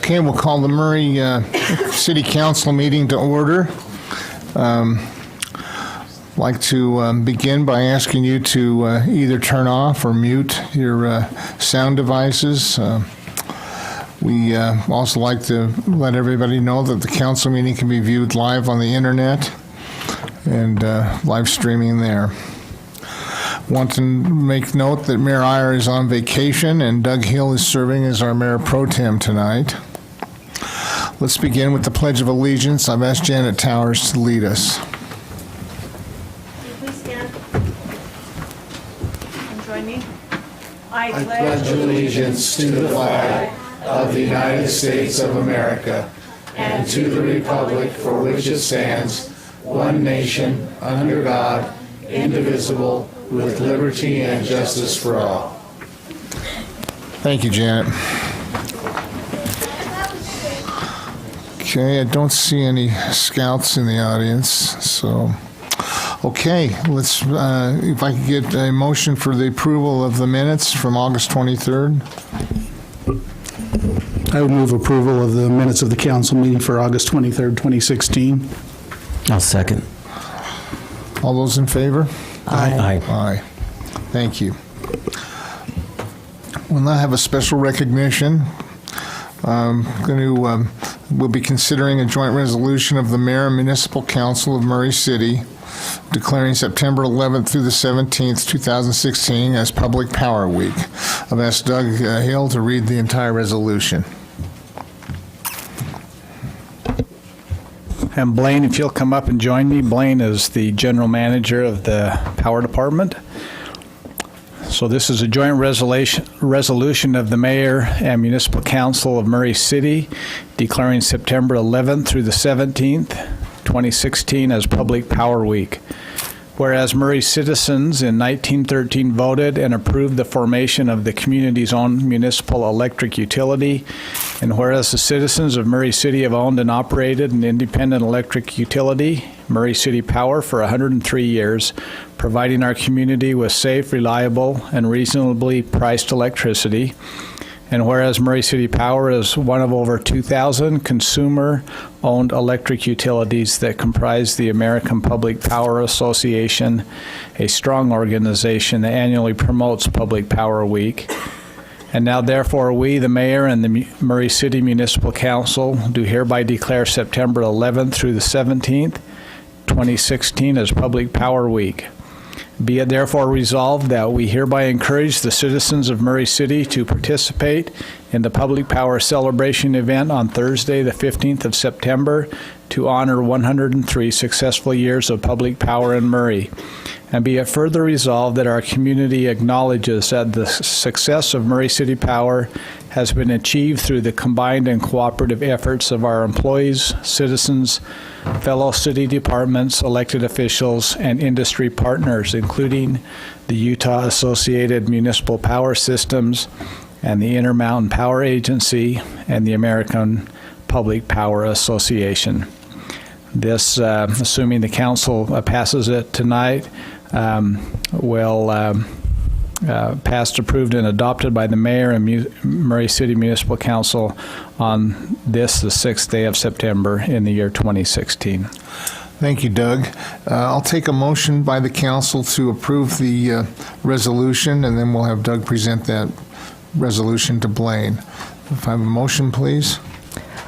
Okay, we'll call the Murray City Council meeting to order. I'd like to begin by asking you to either turn off or mute your sound devices. We also like to let everybody know that the council meeting can be viewed live on the internet and live streaming there. Want to make note that Mayor Iyer is on vacation and Doug Hill is serving as our Mayor Pro Tem tonight. Let's begin with the Pledge of Allegiance. I've asked Janet Towers to lead us. Please stand and join me. I pledge allegiance to the flag of the United States of America and to the republic for which it stands, one nation, under God, indivisible, with liberty and justice for all. Thank you, Janet. Okay, I don't see any scouts in the audience, so okay, let's, if I could get a motion for the approval of the minutes from August 23rd. I would move approval of the minutes of the council meeting for August 23rd, 2016. I'll second. All those in favor? Aye. Aye. Thank you. We'll now have a special recognition. We'll be considering a joint resolution of the Mayor and Municipal Council of Murray City declaring September 11th through the 17th, 2016 as Public Power Week. I've asked Doug Hill to read the entire resolution. And Blaine, if you'll come up and join me. Blaine is the general manager of the power department. So this is a joint resolution of the mayor and municipal council of Murray City declaring September 11th through the 17th, 2016 as Public Power Week. Whereas Murray citizens in 1913 voted and approved the formation of the community's own municipal electric utility, and whereas the citizens of Murray City have owned and operated an independent electric utility, Murray City Power, for 103 years, providing our community with safe, reliable, and reasonably priced electricity. And whereas Murray City Power is one of over 2,000 consumer-owned electric utilities that comprise the American Public Power Association, a strong organization that annually promotes Public Power Week. And now, therefore, we, the mayor and the Murray City Municipal Council, do hereby declare September 11th through the 17th, 2016 as Public Power Week. Be it therefore resolved that we hereby encourage the citizens of Murray City to participate in the Public Power Celebration event on Thursday, the 15th of September, to honor 103 successful years of public power in Murray. And be it further resolved that our community acknowledges that the success of Murray City Power has been achieved through the combined and cooperative efforts of our employees, citizens, fellow city departments, elected officials, and industry partners, including the Utah Associated Municipal Power Systems and the Intermountain Power Agency and the American Public Power Association. This, assuming the council passes it tonight, will passed, approved, and adopted by the mayor and Murray City Municipal Council on this, the 6th day of September in the year 2016. Thank you, Doug. I'll take a motion by the council to approve the resolution, and then we'll have Doug present that resolution to Blaine. If I have a motion, please.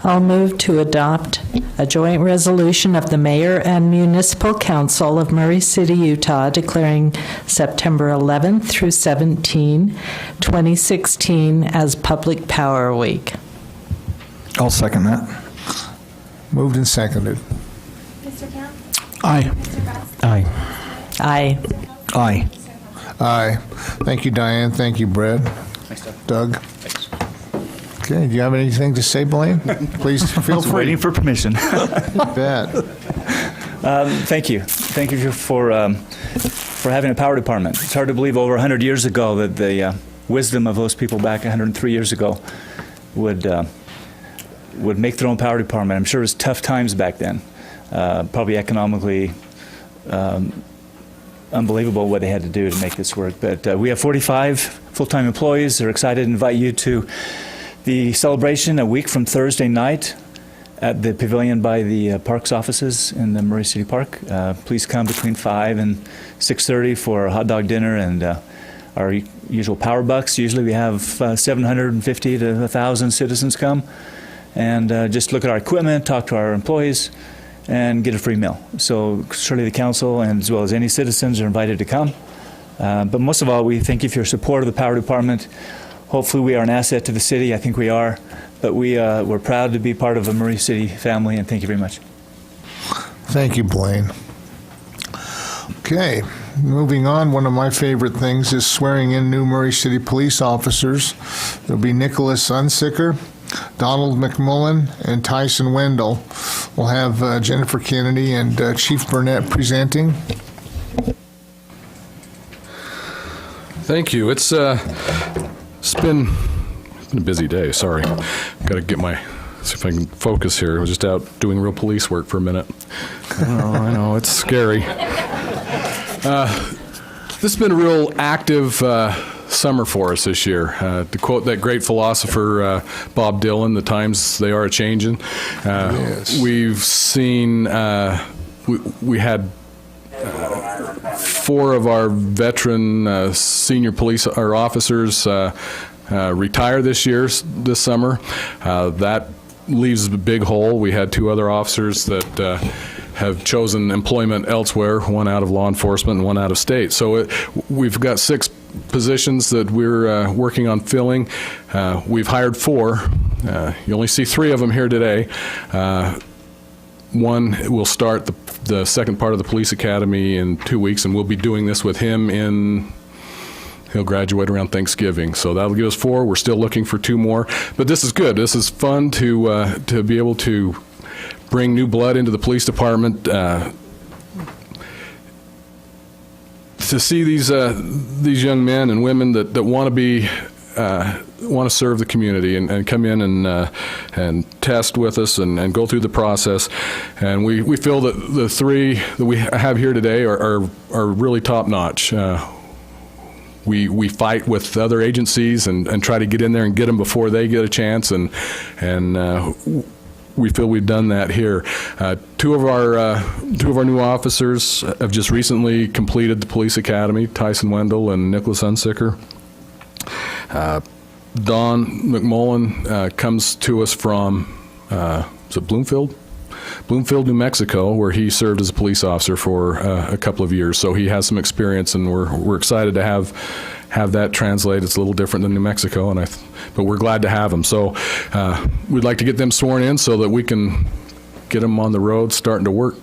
I'll move to adopt a joint resolution of the Mayor and Municipal Council of Murray City, Utah, declaring September 11th through 17, 2016 as Public Power Week. I'll second that. Moved and seconded. Mr. Camp? Aye. Mr. Best? Aye. Aye. Aye. Aye. Thank you, Diane. Thank you, Brett. Thanks, Doug. Doug? Thanks. Okay, do you have anything to say, Blaine? Please feel free. Waiting for permission. Bet. Thank you. Thank you for having a power department. It's hard to believe over 100 years ago that the wisdom of those people back 103 years ago would make their own power department. I'm sure it was tough times back then. Probably economically unbelievable what they had to do to make this work. But we have 45 full-time employees. They're excited to invite you to the celebration a week from Thursday night at the pavilion by the parks offices in the Murray City Park. Please come between 5 and 6:30 for a hot dog dinner and our usual power bucks. Usually we have 750 to 1,000 citizens come and just look at our equipment, talk to our employees, and get a free meal. So surely the council and as well as any citizens are invited to come. But most of all, we thank you for your support of the Power Department. Hopefully we are an asset to the city. I think we are. But we're proud to be part of a Murray City family, and thank you very much. Thank you, Blaine. Okay, moving on, one of my favorite things is swearing in new Murray City police officers. There'll be Nicholas Unsicker, Donald McMullen, and Tyson Wendell. We'll have Jennifer Kennedy and Chief Burnett presenting. Thank you. It's been a busy day. Sorry. Got to see if I can focus here. I was just out doing real police work for a minute. I know, it's scary. This has been a real active summer for us this year. To quote that great philosopher Bob Dylan, the times they are a-changing. Yes. We've seen, we had 4 of our veteran senior police or officers retire this summer. That leaves a big hole. We had 2 other officers that have chosen employment elsewhere, one out of law enforcement and one out of state. So we've got 6 positions that we're working on filling. We've hired 4. You only see 3 of them here today. One will start the second part of the police academy in 2 weeks, and we'll be doing this with him he'll graduate around Thanksgiving. So that'll give us 4. We're still looking for 2 more. But this is good. This is fun to be able to bring new blood into the police department. To see these young men and women that want to serve the community and come in and test with us and go through the process. And we feel that the 3 that we have here today are really top notch. We fight with other agencies and try to get in there and get them before they get a chance, and we feel we've done that here. 2 of our new officers have just recently completed the police academy, Tyson Wendell and Nicholas Unsicker. Don McMullen comes to us from, is it Bloomfield? Bloomfield, New Mexico, where he served as a police officer for a couple of years. So he has some experience, and we're excited to have that translate. It's a little different than New Mexico, but we're glad to have them. So we'd like to get them sworn in so that we can get them on the road, starting to work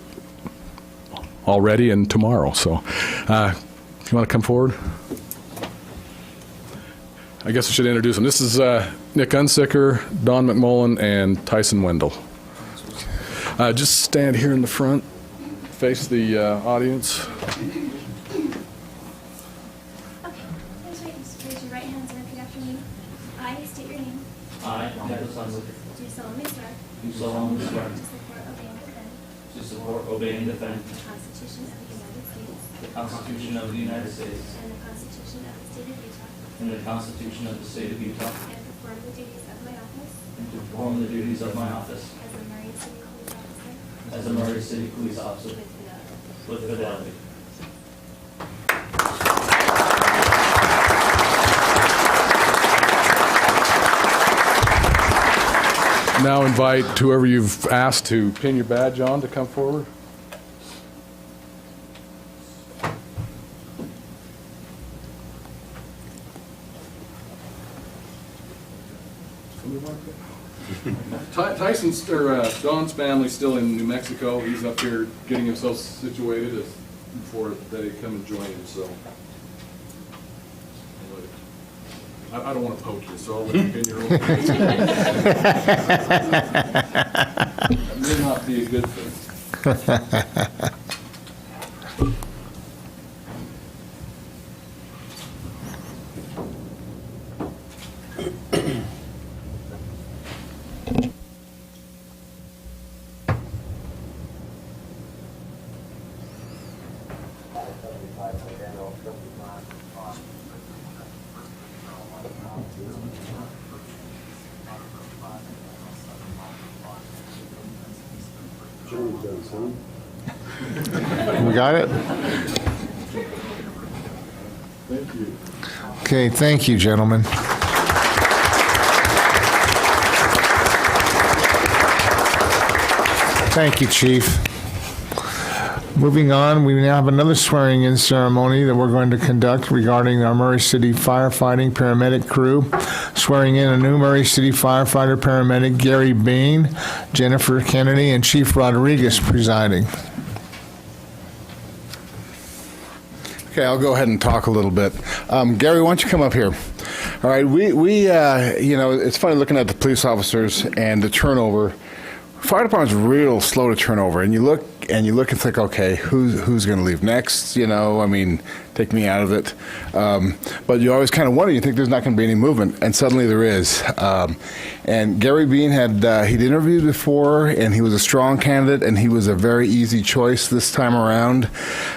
already and tomorrow. So if you want to come forward. I guess I should introduce them. This is Nick Unsicker, Don McMullen, and Tyson Wendell. Just stand here in the front, face the audience. Okay. Raise your right hands and repeat after me. I state your name. I, Nicholas Unsicker, Do solemnly swear. do solemnly swear To support, obey, and defend. to support, obey, and defend The Constitution of the United States. the Constitution of the United States And the Constitution of the State of Utah. and the Constitution of the State of Utah, And perform the duties of my office. and to perform the duties of my office As a Murray City police officer. as a Murray City Police Officer With fidelity. with fidelity. Now invite whoever you've asked to pin your badge on to come forward. Tyson's or Don's family's still in New Mexico. He's up here getting himself situated before they come and join him. So I don't want to poke you, so I'll let you pin your own. That may not be a good thing. We got it? Okay, thank you, gentlemen. Thank you, Chief. Moving on, we now have another swearing-in ceremony that we're going to conduct regarding our Murray City firefighting paramedic crew. Swearing in a new Murray City firefighter paramedic, Gary Bean, Jennifer Kennedy, and Chief Rodriguez presiding. Okay, I'll go ahead and talk a little bit. Gary, why don't you come up here? All right, it's funny looking at the police officers and the turnover. Fire department's real slow to turn over, and you look and think, okay, who's going to leave next? Take me out of it. But you always kind of wonder. You think there's not going to be any movement, and suddenly there is. And Gary Bean he'd interviewed before, and he was a strong candidate, and he was a very easy choice this time around.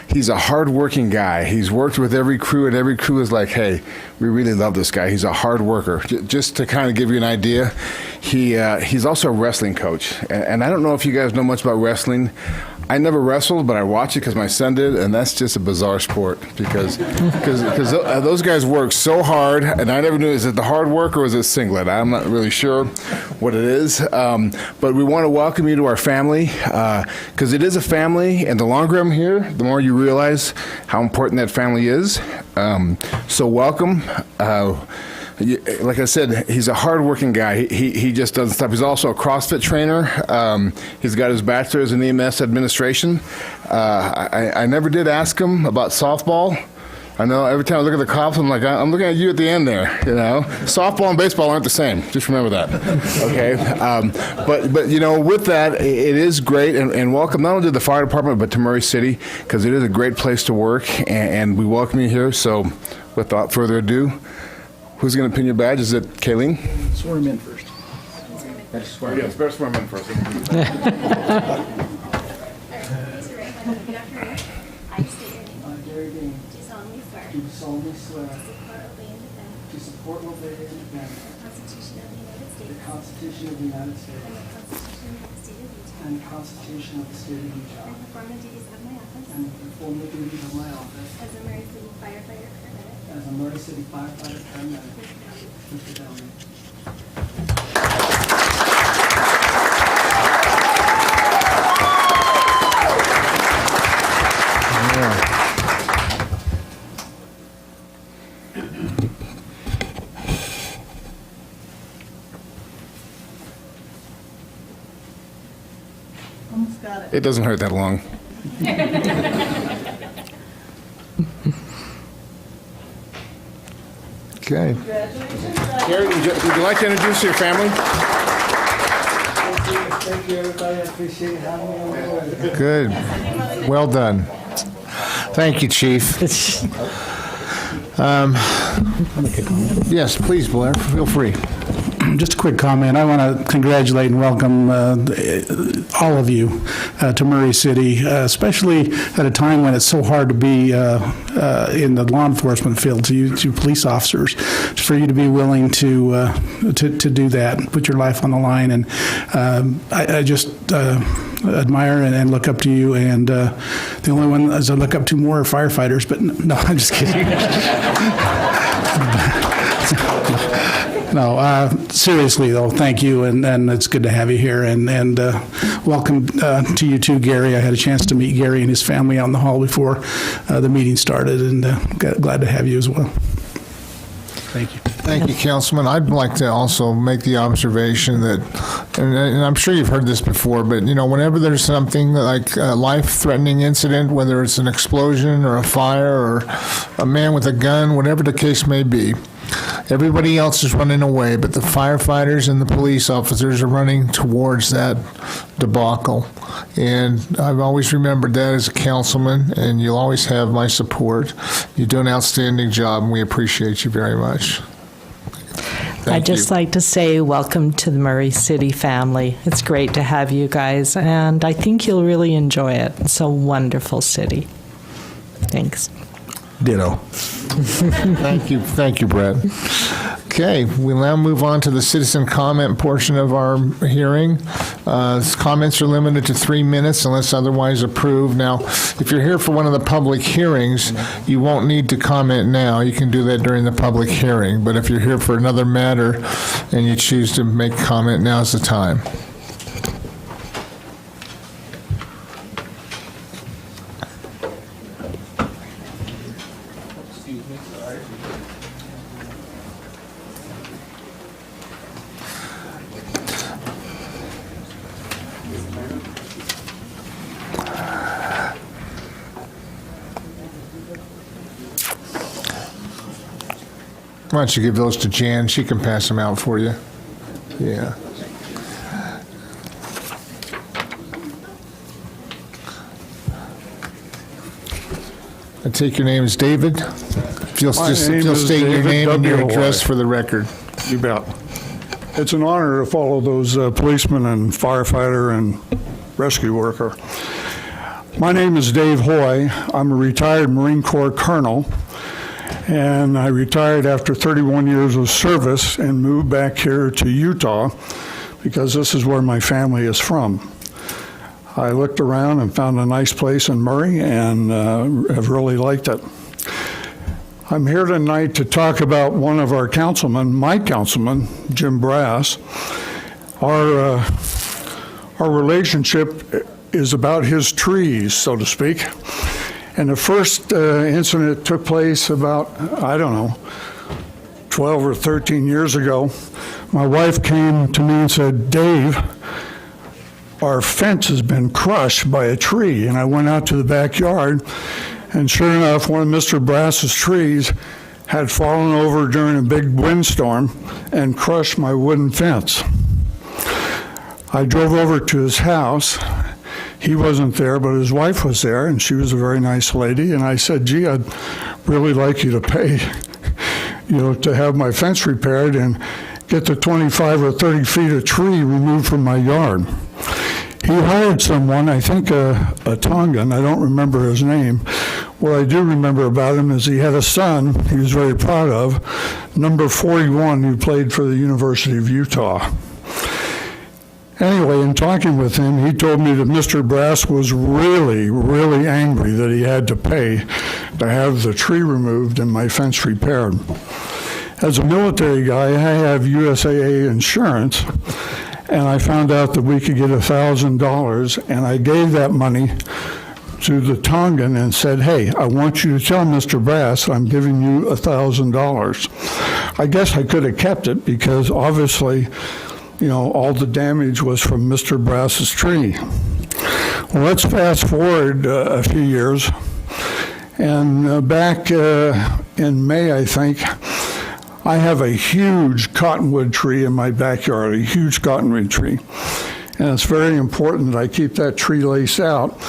He's a hard-working guy. He's worked with every crew, and every crew is like, hey, we really love this guy. He's a hard worker. Just to kind of give you an idea, he's also a wrestling coach. And I don't know if you guys know much about wrestling. I never wrestled, but I watch it because my son did, and that's just a bizarre sport because those guys work so hard, and I never knew, is it the hard work or is it singlet? I'm not really sure what it is, but we want to welcome you to our family because it is a family, and the longer I'm here, the more you realize how important that family is. So welcome. Like I said, he's a hard-working guy. He just doesn't stop. He's also a CrossFit trainer. He's got his bachelor's in EMS administration. I never did ask him about softball. I know every time I look at the cops, I'm like, I'm looking at you at the end there, Softball and baseball aren't the same. Just remember that, okay? But with that, it is great, and welcome not only to the fire department, but to Murray City, because it is a great place to work, and we welcome you here. So without further ado, who's going to pin your badge? Is it Kayleen? Swear him in first. Yes, better swear him in first. All right, raise your right hand and repeat after me. I state your name. Gary Bean, Do solemnly swear. do solemnly swear To support, obey, and defend to support, obey, and defend the Constitution of the United the States Constitution of the United States and the Constitution of the State of Utah. and the Constitution of the State of Utah, And perform the duties of my office and perform the duties of my office as a Murray City firefighter paramedic. as a Murray City firefighter paramedic with fidelity. Almost got it. It doesn't hurt that long. Okay. Gary, would you like to introduce your family? Thank you, everybody. I appreciate having me on board. Good. Well done. Thank you, Chief. Yes, please, Blair. Feel free. Just a quick comment. I want to congratulate and welcome all of you to Murray City, especially at a time when it's so hard to be in the law enforcement field, to you police officers, for you to be willing to do that, put your life on the line. And I just admire and look up to you. And the only one as I look up to more are firefighters, but no, I'm just kidding. No, seriously though, thank you, and it's good to have you here, and welcome to you too, Gary. I had a chance to meet Gary and his family out in the hall before the meeting started, and glad to have you as well. Thank you. Thank you, Councilman. I'd like to also make the observation that, and I'm sure you've heard this before, but whenever there's something like a life-threatening incident, whether it's an explosion or a fire or a man with a gun, whatever the case may be, everybody else is running away, but the firefighters and the police officers are running towards that debacle. And I've always remembered that as a councilman, and you'll always have my support. You do an outstanding job, and we appreciate you very much. I'd just like to say welcome to the Murray City family. It's great to have you guys, and I think you'll really enjoy it. It's a wonderful city. Thanks. Ditto. Thank you, Brett. Okay, we'll now move on to the citizen comment portion of our hearing. Comments are limited to 3 minutes unless otherwise approved. Now, if you're here for one of the public hearings, you won't need to comment now. You can do that during the public hearing. But if you're here for another matter and you choose to make comment, now's the time. Why don't you give those to Jan? She can pass them out for you. Yeah. I take your name as David. If you'll state your name and your address for the record. You bet. It's an honor to follow those policemen and firefighter and rescue worker. My name is Dave Hoy. I'm a retired Marine Corps colonel, and I retired after 31 years of service and moved back here to Utah because this is where my family is from. I looked around and found a nice place in Murray and have really liked it. I'm here tonight to talk about one of our councilmen, my councilman, Jim Brass. Our relationship is about his trees, so to speak. And the first incident took place about, 12 or 13 years ago. My wife came to me and said, Dave, our fence has been crushed by a tree. And I went out to the backyard, and sure enough, one of Mr. Brass's trees had fallen over during a big windstorm and crushed my wooden fence. I drove over to his house. He wasn't there, but his wife was there, and she was a very nice lady. And I said, gee, I'd really like you to pay, to have my fence repaired and get the 25 or 30 feet of tree removed from my yard. He hired someone, I think a Tongan, I don't remember his name. What I do remember about him is he had a son he was very proud of, number 41, who played for the University of Utah. Anyway, in talking with him, he told me that Mr. Brass was really, really angry that he had to pay to have the tree removed and my fence repaired. As a military guy, I have USAA insurance, and I found out that we could get $1,000, and I gave that money to the Tongan and said, hey, I want you to tell Mr. Brass I'm giving you $1,000. I guess I could have kept it because obviously, all the damage was from Mr. Brass's tree. Well, let's fast forward a few years. And back in May, I think, I have a huge cottonwood tree in my backyard, a huge cottonwood tree. And it's very important that I keep that tree laced out.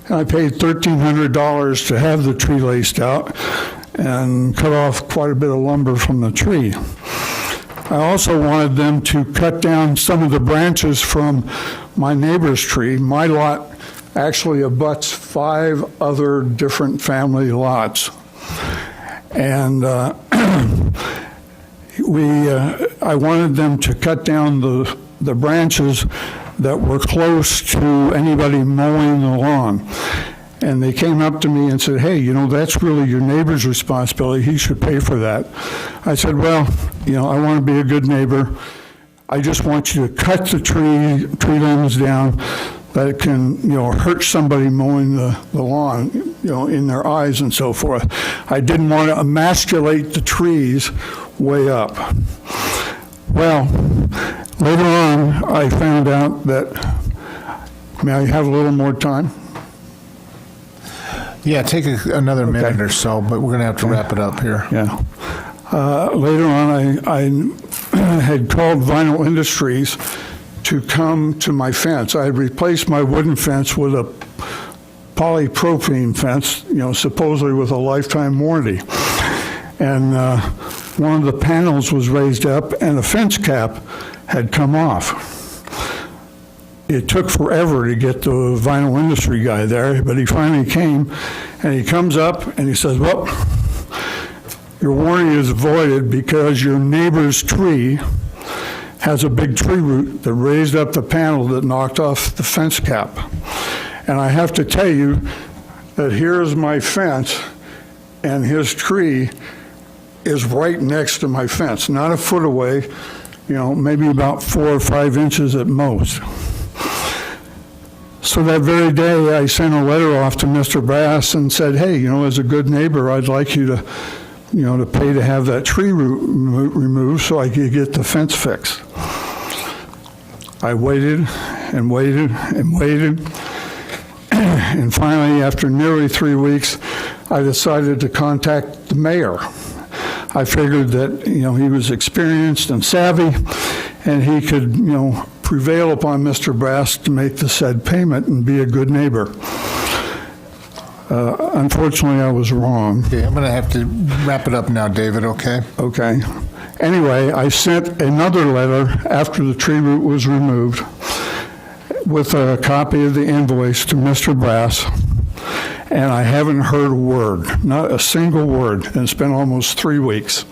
And I paid $1,300 to have the tree laced out and cut off quite a bit of lumber from the tree. I also wanted them to cut down some of the branches from my neighbor's tree. My lot actually abuts 5 other different family lots. And I wanted them to cut down the branches that were close to anybody mowing the lawn. And they came up to me and said, hey, that's really your neighbor's responsibility. He should pay for that. I said, well, I want to be a good neighbor. I just want you to cut the tree limbs down that it can, hurt somebody mowing the lawn, in their eyes and so forth. I didn't want to emasculate the trees way up. Well, later on, I found out that, may I have a little more time? Yeah, take another minute or so, but we're going to have to wrap it up here. Yeah. Later on, I had called Vinyl Industries to come to my fence. I had replaced my wooden fence with a polypropylene fence, supposedly with a lifetime warranty. And one of the panels was raised up, and the fence cap had come off. It took forever to get the vinyl industry guy there, but he finally came, and he comes up and he says, well, Your warning is voided because your neighbor's tree has a big tree root that raised up the panel that knocked off the fence cap. And I have to tell you that here's my fence, and his tree is right next to my fence, not a foot away, maybe about 4 or 5 inches at most. So that very day, I sent a letter off to Mr. Brass and said, hey, as a good neighbor, I'd like you to, to pay to have that tree root removed so I could get the fence fixed. I waited and waited and waited. And finally, after nearly 3 weeks, I decided to contact the mayor. I figured that, he was experienced and savvy, and he could, prevail upon Mr. Brass to make the said payment and be a good neighbor. Unfortunately, I was wrong. Okay, I'm going to have to wrap it up now, David, okay? Okay. Anyway, I sent another letter after the tree root was removed with a copy of the invoice to Mr. Brass, and I haven't heard a word, not a single word, and it's been almost 3 weeks.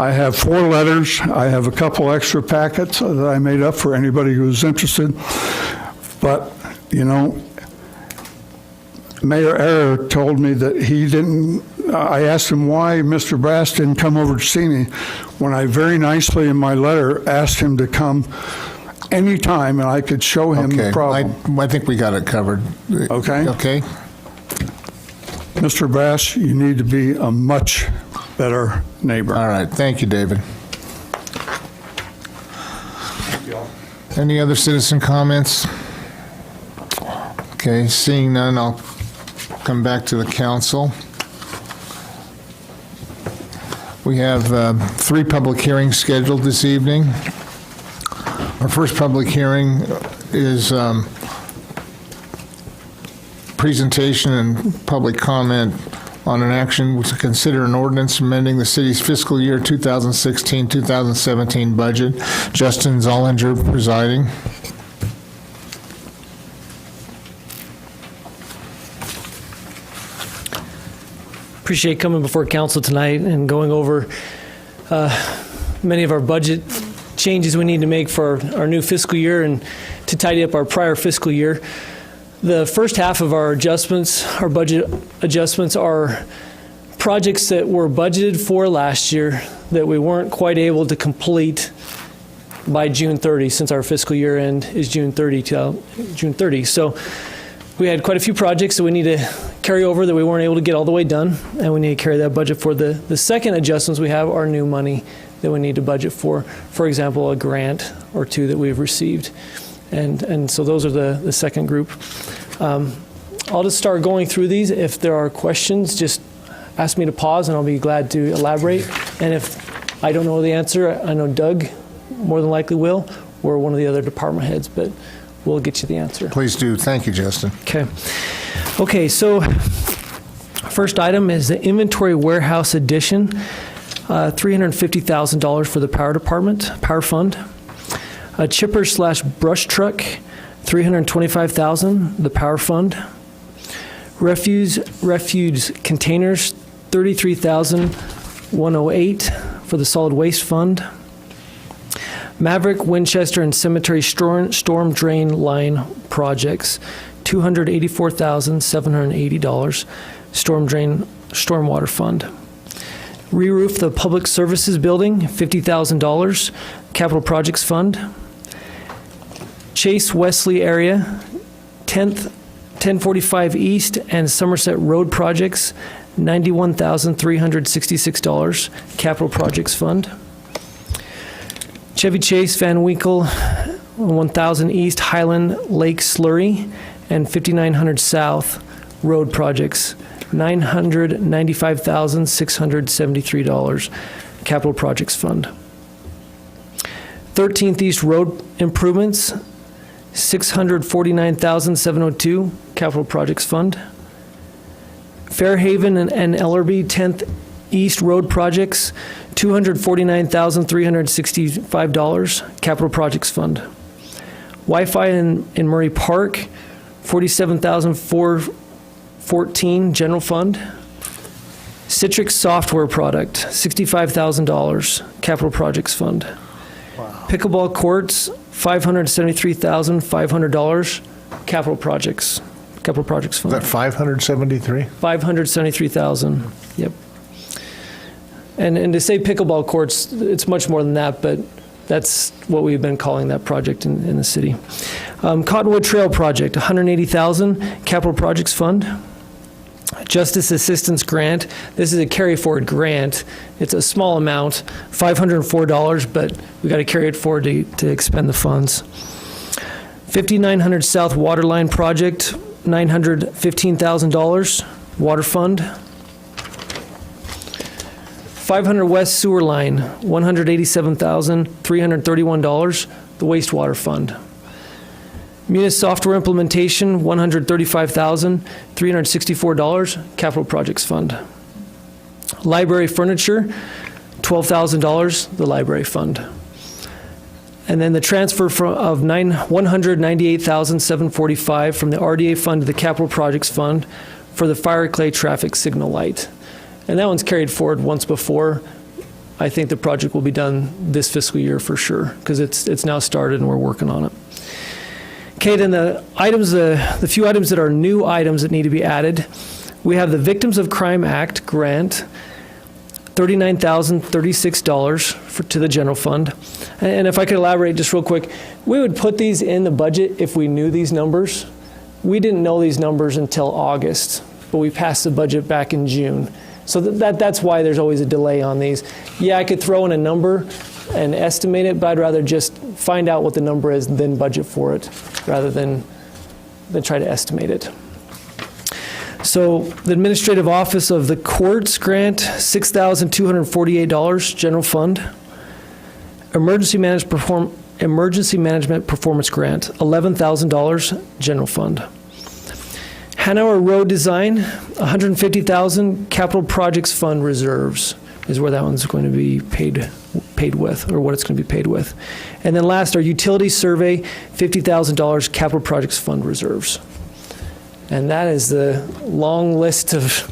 I have 4 letters. I have a couple extra packets that I made up for anybody who's interested. But, Mayor Ayer told me that he didn't, I asked him why Mr. Brass didn't come over to see me when I very nicely in my letter asked him to come anytime and I could show him the problem. I think we got it covered. Okay? Okay. Mr. Brass, you need to be a much better neighbor. All right. Thank you, David. Any other citizen comments? Okay, seeing none, I'll come back to the council. We have 3 public hearings scheduled this evening. Our first public hearing is presentation and public comment on an action to consider an ordinance amending the city's fiscal year 2016-2017 budget. Justin Zollinger presiding. Appreciate coming before council tonight and going over many of our budget changes we need to make for our new fiscal year and to tidy up our prior fiscal year. The first half of our adjustments, our budget adjustments, are projects that were budgeted for last year that we weren't quite able to complete by June 30, since our fiscal year end is June 30. So we had quite a few projects that we need to carry over that we weren't able to get all the way done, and we need to carry that budget for. The second adjustments we have are new money that we need to budget for example, a grant or 2 that we've received. And so those are the second group. I'll just start going through these. If there are questions, just ask me to pause and I'll be glad to elaborate. And if I don't know the answer, I know Doug more than likely will, or one of the other department heads, but we'll get you the answer. Please do. Thank you, Justin. Okay, so first item is the inventory warehouse addition, $350,000 for the power department, power fund. A chipper/brush truck, $325,000, the power fund. Refuse containers, $33,108 for the solid waste fund. Maverick, Winchester, and Cemetery storm drain line projects, $284,780, stormwater fund. Re-roof the public services building, $50,000, capital projects fund. Chase Wesley area, 1045 East and Somerset Road projects, $91,366, capital projects fund. Chevy Chase Van Winkle, 1000 East Highland Lake Slurry and 5900 South Road projects, $995,673, capital projects fund. 13th East Road improvements, $649,702, capital projects fund. Fairhaven and Ellerby 10th East Road projects, $249,365, capital projects fund. Wi-Fi in Murray Park, $47,414, general fund. Citrix software product, $65,000, capital projects fund. Pickleball courts, $573,500, capital projects fund. Is that 573? 573,000, yep. And to say pickleball courts, it's much more than that, but that's what we've been calling that project in the city. Cottonwood Trail Project, $180,000, capital projects fund. Justice Assistance Grant, this is a carry forward grant. It's a small amount, $504, but we got to carry it forward to expend the funds. 5900 South Waterline Project, $915,000, water fund. 500 West Sewer Line, $187,331, the wastewater fund. Munis software implementation, $135,364, capital projects fund. Library furniture, $12,000, the library fund. And then the transfer of $198,745 from the RDA fund to the capital projects fund for the fire clay traffic signal light. And that one's carried forward once before. I think the project will be done this fiscal year for sure, because it's now started and we're working on it. Okay, then the few items that are new items that need to be added. We have the Victims of Crime Act grant, $39,036 to the general fund. And if I could elaborate just real quick, we would put these in the budget if we knew these numbers. We didn't know these numbers until August, but we passed the budget back in June. So that's why there's always a delay on these. Yeah, I could throw in a number and estimate it, but I'd rather just find out what the number is and then budget for it rather than try to estimate it. So the Administrative Office of the Courts grant, $6,248, general fund. Emergency Management Performance Grant, $11,000, general fund. Hanover Road Design, $150,000, capital projects fund reserves is where that one's going to be paid with, or what it's going to be paid with. And then last, our utility survey, $50,000, capital projects fund reserves. And that is the long list of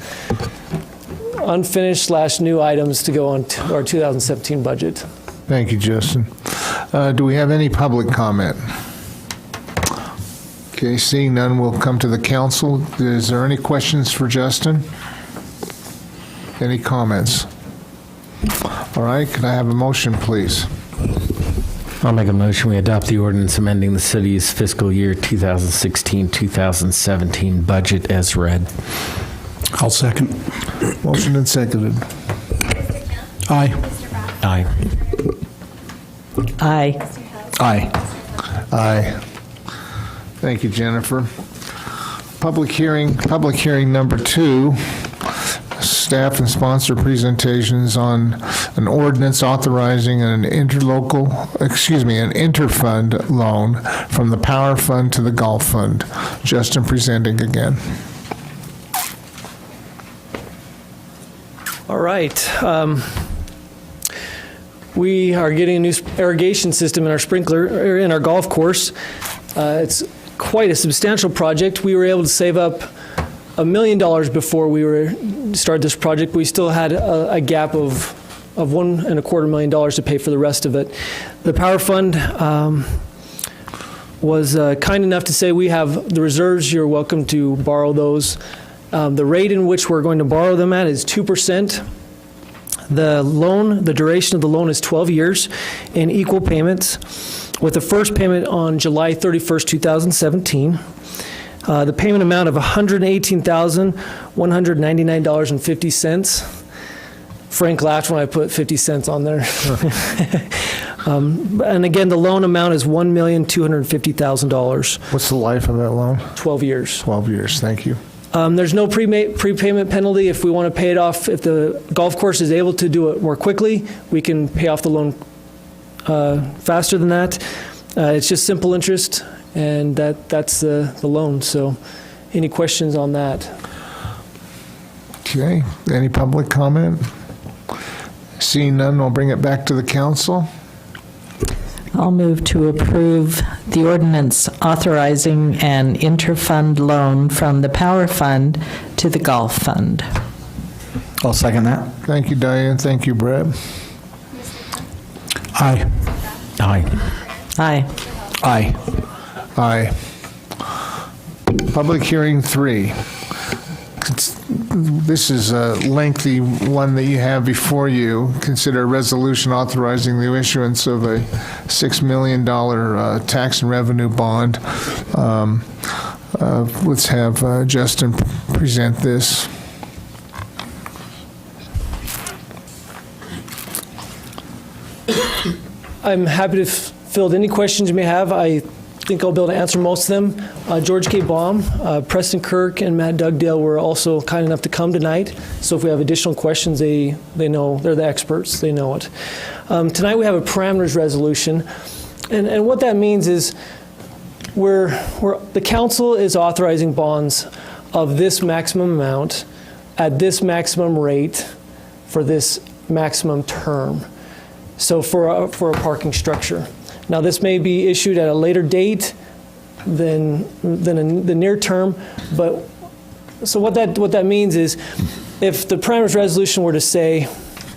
unfinished / new items to go on to our 2017 budget. Thank you, Justin. Do we have any public comment? Okay, seeing none, we'll come to the council. Is there any questions for Justin? Any comments? All right, could I have a motion, please? I'll make a motion. We adopt the ordinance amending the city's fiscal year 2016-2017 budget as read. I'll second. Motion and seconded. Mr. Kemp? Aye. Mr. Brown? Aye. Aye. Mr. Hill? Aye. Aye. Thank you, Jennifer. Public hearing number 2. Staff and sponsor presentations on an ordinance authorizing an interfund loan from the Power Fund to the Golf Fund. Justin presenting again. All right. We are getting a new irrigation system in our in our golf course. It's quite a substantial project. We were able to save up $1 million before we started this project. We still had a gap of $1.25 million to pay for the rest of it. The Power Fund was kind enough to say we have the reserves. You're welcome to borrow those. The rate in which we're going to borrow them at is 2%. The duration of the loan is 12 years in equal payments, with the first payment on July 31st, 2017. The payment amount of $118,199.50. Frank laughed when I put 50 cents on there. And again, the loan amount is $1,250,000. What's the life of that loan? 12 years. 12 years, thank you. There's no prepayment penalty. If we want to pay it off, if the golf course is able to do it more quickly, we can pay off the loan faster than that. It's just simple interest, and that's the loan. So any questions on that? Okay, any public comment? Seeing none, I'll bring it back to the council. I'll move to approve the ordinance authorizing an interfund loan from the Power Fund to the Golf Fund. I'll second that. Thank you, Diane. Thank you, Brett. Aye. Aye. Aye. Aye. Aye. Public hearing 3. This is a lengthy one that you have before you. Consider a resolution authorizing the issuance of a $6 million tax and revenue bond. Let's have Justin present this. I'm happy to field any questions you may have. I think I'll be able to answer most of them. George K. Baum, Preston Kirk, and Matt Dugdale were also kind enough to come tonight. So if we have additional questions, they know, they're the experts, they know it. Tonight we have a parameters resolution. And what that means is the council is authorizing bonds of this maximum amount at this maximum rate for this maximum term. So for a parking structure. Now, this may be issued at a later date than the near term, but so what that means is if the parameters resolution were to say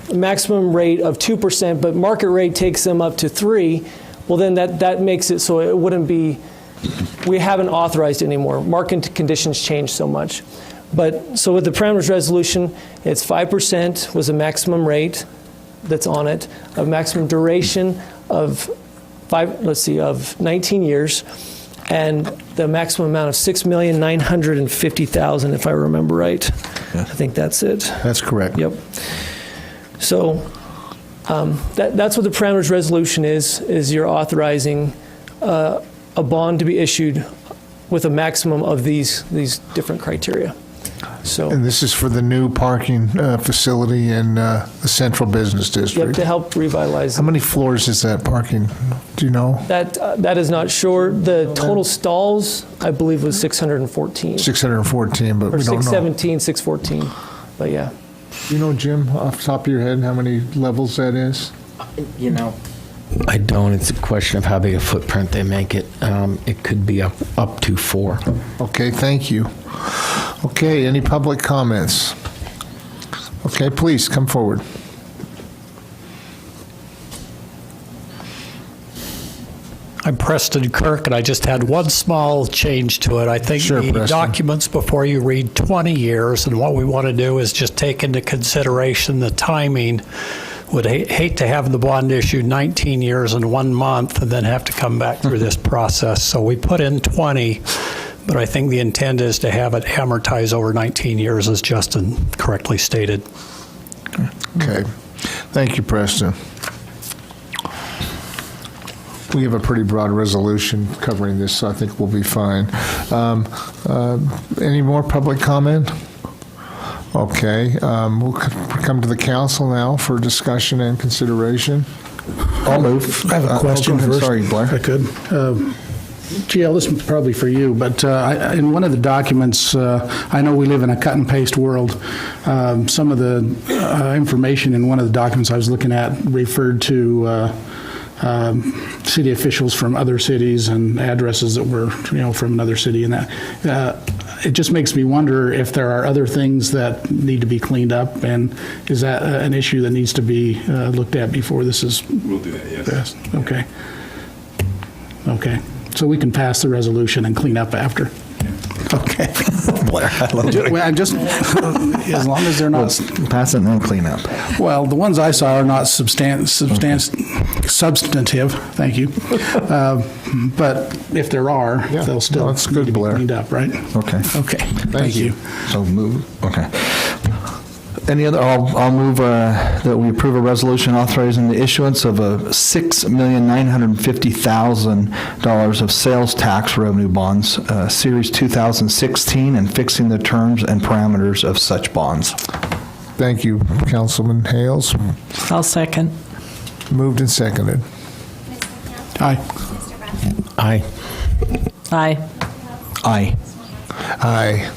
a maximum rate of 2%, but market rate takes them up to 3%, well, then that makes it so it wouldn't be, we haven't authorized it anymore. Market conditions change so much. But so with the parameters resolution, it's 5% was a maximum rate that's on it, a maximum duration of 19 years, and the maximum amount of $6,950,000, if I remember right. I think that's it. That's correct. Yep. So that's what the parameters resolution is you're authorizing a bond to be issued with a maximum of these different criteria. So, And this is for the new parking facility in the Central Business District. yep, to help revitalize. How many floors is that parking? Do you know? That is not sure. The total stalls, I believe, was 614. 614, but Or we don't know. 617, 614. But yeah. Do you know, Jim, off the top of your head, how many levels that is? You know, I don't. It's a question of how big a footprint they make it. It could be up to 4. Okay, thank you. Okay, any public comments? Okay, please come forward. I'm Preston Kirk, and I just had one small change to it. I think Sure, the Preston. documents before you read 20 years, and what we want to do is just take into consideration the timing. Would hate to have the bond issued 19 years in 1 month and then have to come back through this process. So we put in 20, but I think the intent is to have it amortize over 19 years, as Justin correctly stated. Okay, thank you, Preston. We have a pretty broad resolution covering this, so I think we'll be fine. Any more public comment? Okay, we'll come to the council now for discussion and consideration. I'll move. I have a question go ahead. first. Sorry, Blair. If I could. GL, this is probably for you, but in one of the documents, I know we live in a cut and paste world. Some of the information in one of the documents I was looking at referred to city officials from other cities and addresses that were, from another city, and that it just makes me wonder if there are other things that need to be cleaned up, and is that an issue that needs to be looked at before this is? We'll do that, yes. Okay. Okay. So we can pass the resolution and clean up after. Okay. Blair, I love it. Well, just as long as they're not. Pass it and then clean up. Well, the ones I saw are not substantive. Thank you. But if there are, Yeah, they'll still no, that's good, need to be Blair. cleaned up, right? Okay. Okay. Thank you. So move. Okay. Any other? I'll move that we approve a resolution authorizing the issuance of a $6,950,000 of sales tax revenue bonds, Series 2016, and fixing the terms and parameters of such bonds. Thank you, Councilman Hales. I'll second. Moved and seconded. Ms. McCown? Aye. Mr. Bradford? Aye. Aye. Aye. Aye.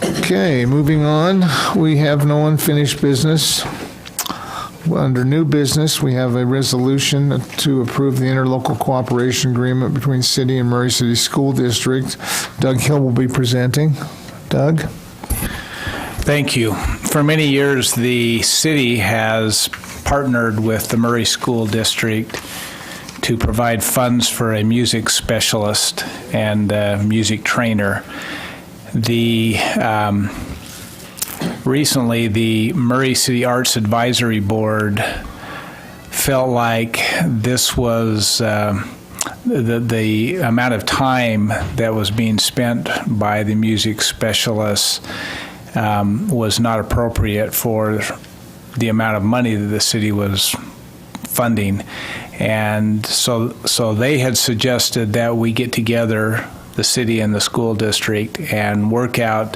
Okay, moving on. We have no unfinished business. Under new business, we have a resolution to approve the interlocal cooperation agreement between City and Murray City School District. Doug Hill will be presenting. Doug? Thank you. For many years, the city has partnered with the Murray School District to provide funds for a music specialist and a music trainer. Recently, the Murray City Arts Advisory Board felt like this was the amount of time that was being spent by the music specialists was not appropriate for the amount of money that the city was funding. And so they had suggested that we get together, the city and the school district, and work out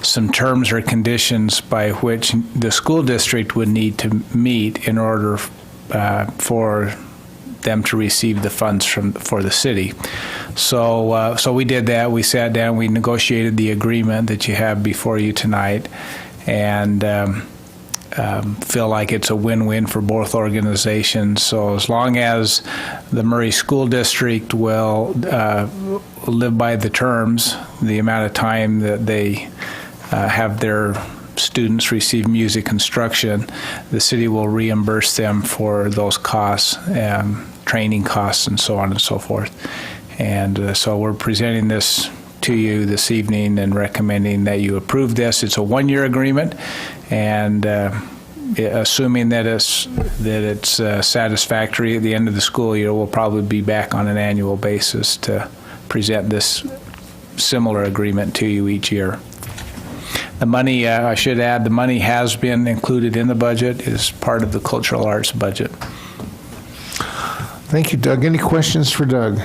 some terms or conditions by which the school district would need to meet in order for them to receive the funds for the city. So we did that. We sat down, we negotiated the agreement that you have before you tonight, and feel like it's a win-win for both organizations. So as long as the Murray School District will live by the terms, the amount of time that they have their students receive music instruction, the city will reimburse them for those costs, training costs, and so on and so forth. And so we're presenting this to you this evening and recommending that you approve this. It's a one-year agreement, and assuming that it's satisfactory at the end of the school year, we'll probably be back on an annual basis to present this similar agreement to you each year. The money, I should add, the money has been included in the budget as part of the cultural arts budget. Thank you, Doug. Any questions for Doug?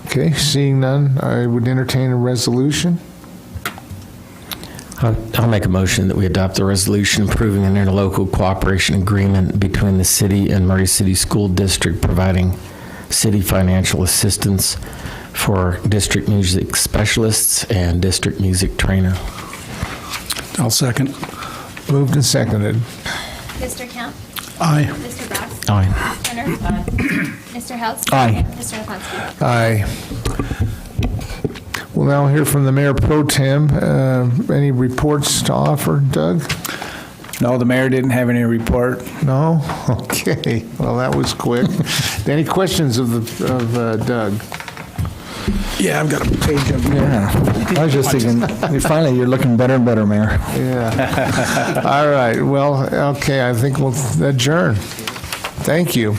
Okay, seeing none, I would entertain a resolution. I'll make a motion that we adopt a resolution approving an interlocal cooperation agreement between the city and Murray City School District providing city financial assistance for district music specialists and district music trainer. I'll second. Moved and seconded. Mr. Kemp? Aye. Mr. Brass? Aye. Ms. Turner? Mr. House? Aye. Mr. Raponski? Aye. We'll now hear from the Mayor Pro Tem. Any reports to offer, Doug? No, the mayor didn't have any report. No? Okay. Well, that was quick. Any questions of Doug? Yeah, I've got a page of Yeah, I was just thinking, finally, you're looking better and better, Mayor. Yeah. All right. Well, okay, I think we'll adjourn. Thank you.